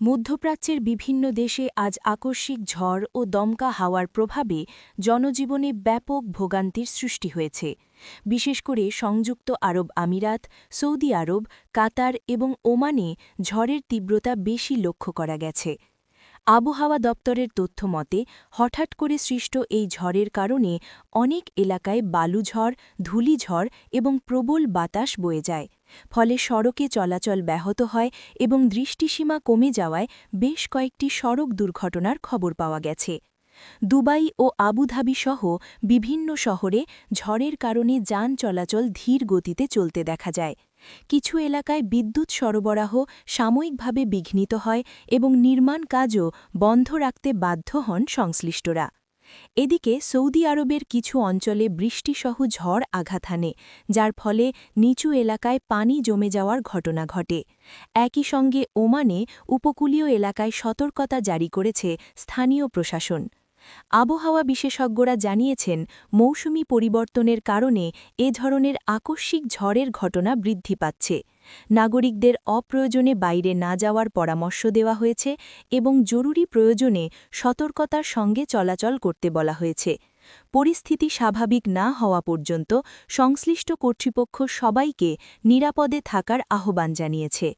মধ্যপ্রাচ্যের বিভিন্ন দেশে আজ আকস্মিক ঝড় ও দমকা হাওয়ার প্রভাবে জনজীবনে ব্যাপক ভোগান্তির সৃষ্টি হয়েছে। বিশেষ করে সংযুক্ত আরব আমিরাত, সৌদি আরব, কাতার এবং ওমানে ঝড়ের তীব্রতা বেশি লক্ষ্য করা গেছে। আবহাওয়া দপ্তরের তথ্য মতে হঠাৎ করে সৃষ্ট এই ঝড়ের কারণে অনেক এলাকায় বালুঝড়, ধূলিঝড় এবং প্রবল বাতাস বয়ে যায়। ফলে সড়কে চলাচল ব্যাহত হয় এবং দৃষ্টিসীমা কমে যাওয়ায় বেশ কয়েকটি সড়ক দুর্ঘটনার খবর পাওয়া গেছে। দুবাই ও আবুধাবি সহ বিভিন্ন শহরে ঝড়ের কারণে যান চলাচল ধীর গতিতে চলতে দেখা যায়। কিছু এলাকায় বিদ্যুৎ সরবরাহ সাময়িকভাবে বিঘ্নিত হয় এবং নির্মাণ কাজও বন্ধ রাখতে বাধ্য হন সংশ্লিষ্টরা। এদিকে সৌদি আরবের কিছু অঞ্চলে বৃষ্টিসহ ঝড় আঘাত হানে, যার ফলে নিচু এলাকায় পানি জমে যাওয়ার ঘটনা ঘটে। একই সঙ্গে ওমানে উপকূলীয় এলাকায় সতর্কতা জারি করেছে স্থানীয় প্রশাসন। আবহাওয়া বিশেষজ্ঞরা জানিয়েছেন, মৌসুমি পরিবর্তনের কারণে এ ধরনের আকস্মিক ঝড়ের ঘটনা বৃদ্ধি পাচ্ছে। নাগরিকদের অপ্রয়োজনে বাইরে না যাওয়ার পরামর্শ দেওয়া হয়েছে এবং জরুরি প্রয়োজনে সতর্কতার সঙ্গে চলাচল করতে বলা হয়েছে। পরিস্থিতি স্বাভাবিক না হওয়া পর্যন্ত সংশ্লিষ্ট কর্তৃপক্ষ সবাইকে নিরাপদে থাকার আহ্বান জানিয়েছে।